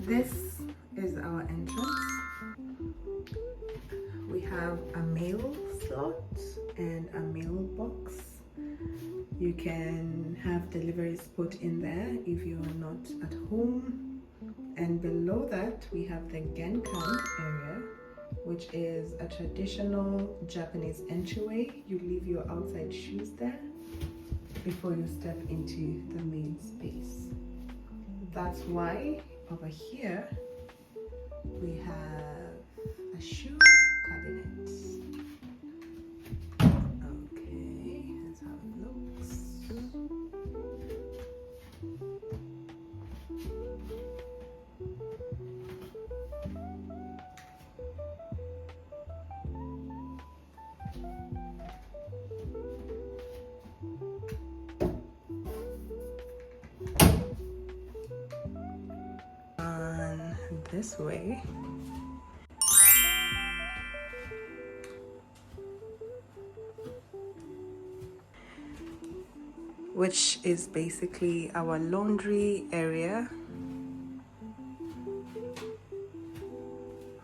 This is our entrance. We have a mail slot and a mailbox. You can have deliveries put in there if you're not at home. And below that, we have the genkan area, which is a traditional Japanese entryway. You leave your outside shoes there before you step into the main space. That's why over here we have a shoe cabinet. Okay, that's how it looks. On this way, which is basically our laundry area.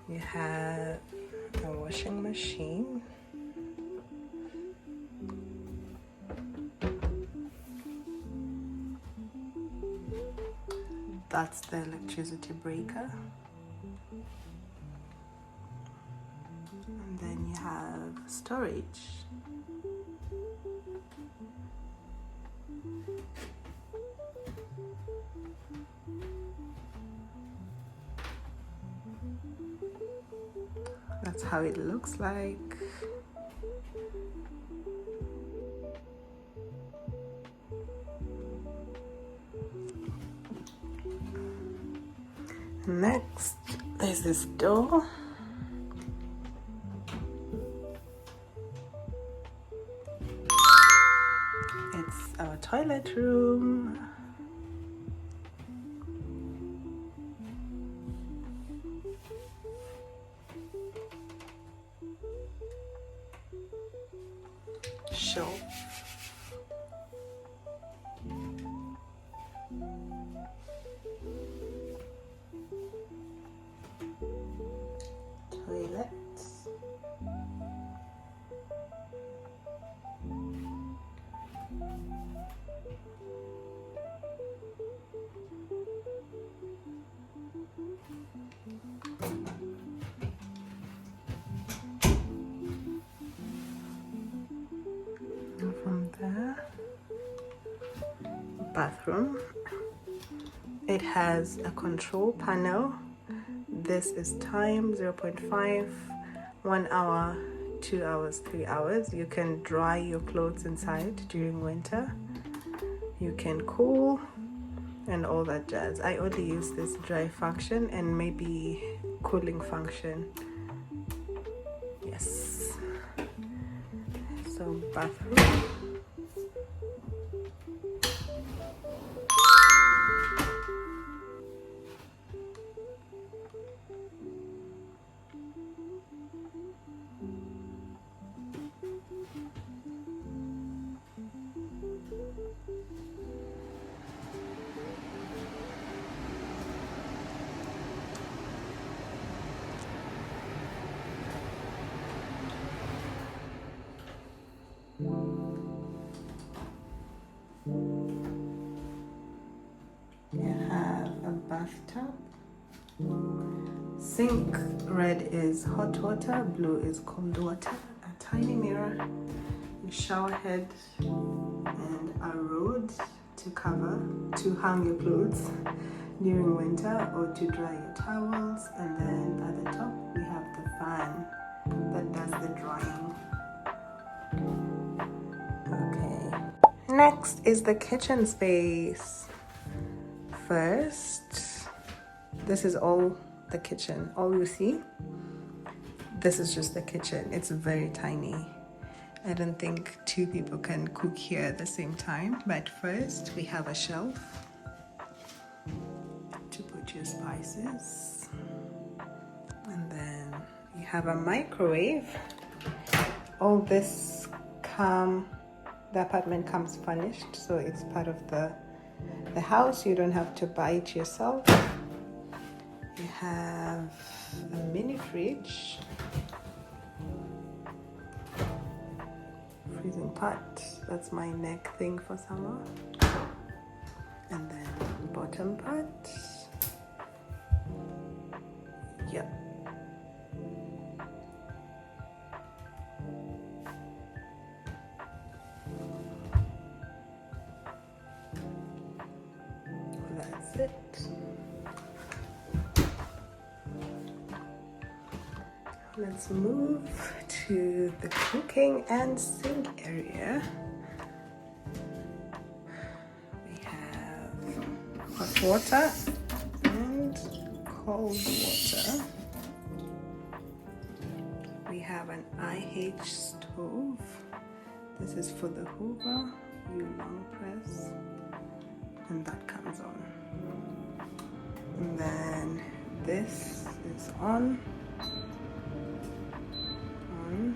You have a washing machine. That's the electricity breaker. And then you have storage. That's how it looks like. Next, there's this door. It's our toilet room. Shelf. Toilet. And from there, bathroom. It has a control panel. This is time 0.5, 1 hour, 2 hours, 3 hours. You can dry your clothes inside during winter. You can cool and all that jazz. I only use this dry function and maybe cooling function. Yes. So bathroom. You have a bathtub. Sink, red is hot water, blue is cold water. A tiny mirror, a shower head, and a rod to hang your clothes during winter or to dry your towels. And then at the top we have the fan that does the drying. Okay. Next is the kitchen space. First, this is all the kitchen. All you see, this is just the kitchen. It's very tiny. I don't think two people can cook here at the same time. But first, we have a shelf to put your spices. And then you have a microwave. All this the apartment comes furnished, so it's part of the house. You don't have to buy it yourself. We have a mini fridge, freezing pot, that's my neck thing for summer, and then bottom pot. Yep. That's it. Let's move to the cooking and sink area. We have hot water and cold water. We have an IH stove. This is for the Hoover. You long press and that comes on. And then this is on.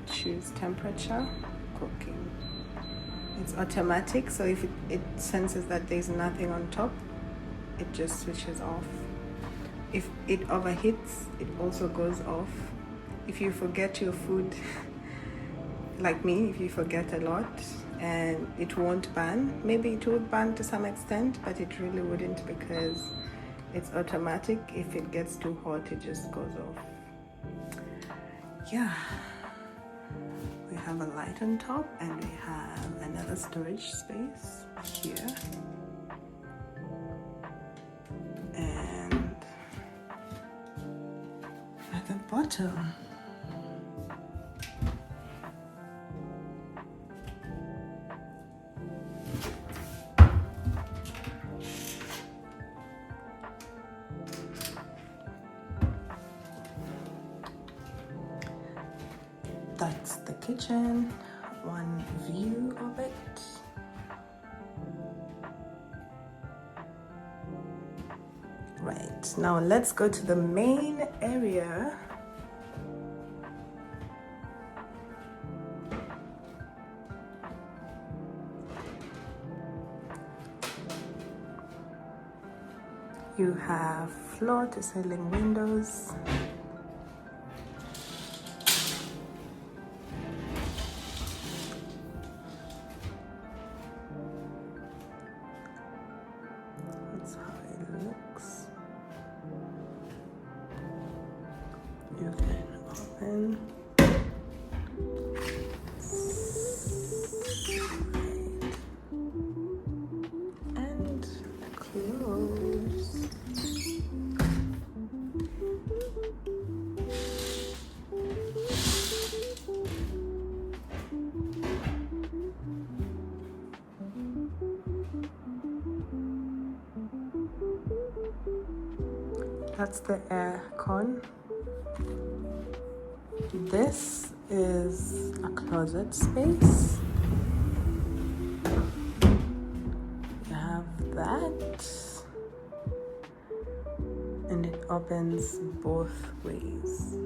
Choose temperature, cooking. It's automatic, so if it senses that there's nothing on top, it just switches off. If it overheats, it also goes off. If you forget your food, like me, if you forget a lot and it won't burn, maybe it would burn to some extent, but it really wouldn't because it's automatic. If it gets too hot, it just goes off. Yeah. We have a light on top and we have another storage space here. And at the bottom, that's the kitchen, one view of it. Right, now let's go to the main area. You have floor to ceiling windows. That's how it looks. You can open. And close. That's the air con. This is a closet space. You have that, and it opens both ways.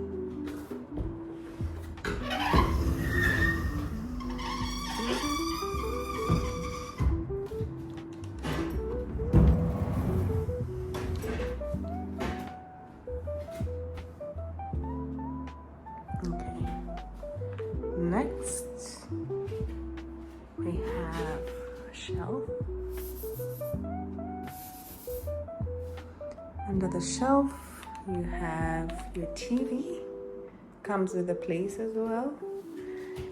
Okay. Next, we have a shelf. Under the shelf, you have your TV. Comes with a place as well.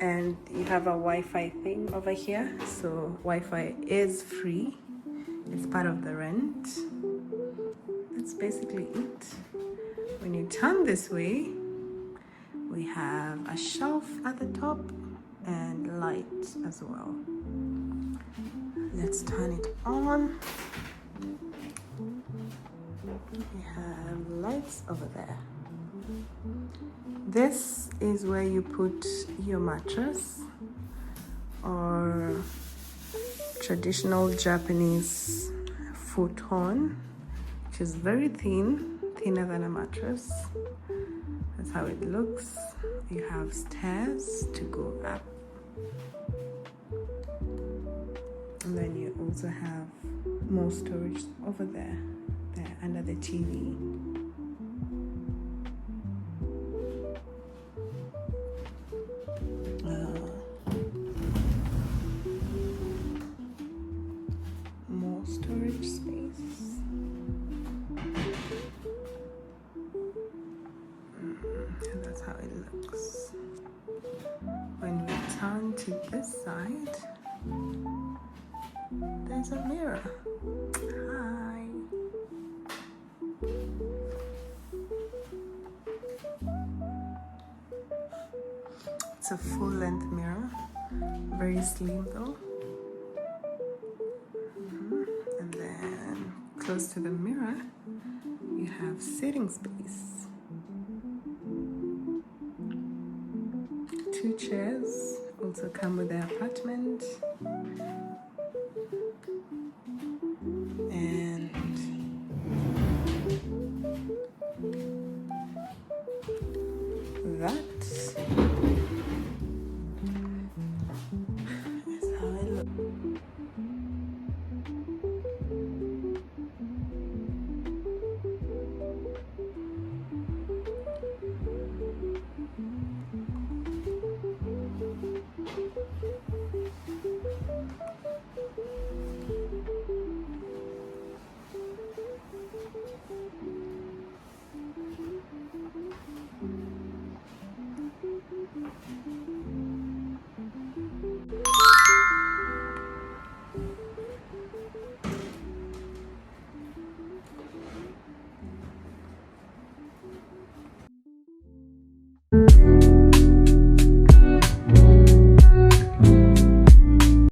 And you have a Wi-Fi thing over here. So Wi-Fi is free. It's part of the rent. That's basically it. When you turn this way, we have a shelf at the top and light as well. Let's turn it on. We have lights over there. This is where you put your mattress or traditional Japanese futon, which is very thin, thinner than a mattress. That's how it looks. You have stairs to go up. And then you also have more storage over there under the TV. to this side, there's a mirror. Hi. It's a full-length mirror, very slim though. And then close to the mirror, you have sitting space. 2 chairs also come with the apartment. And that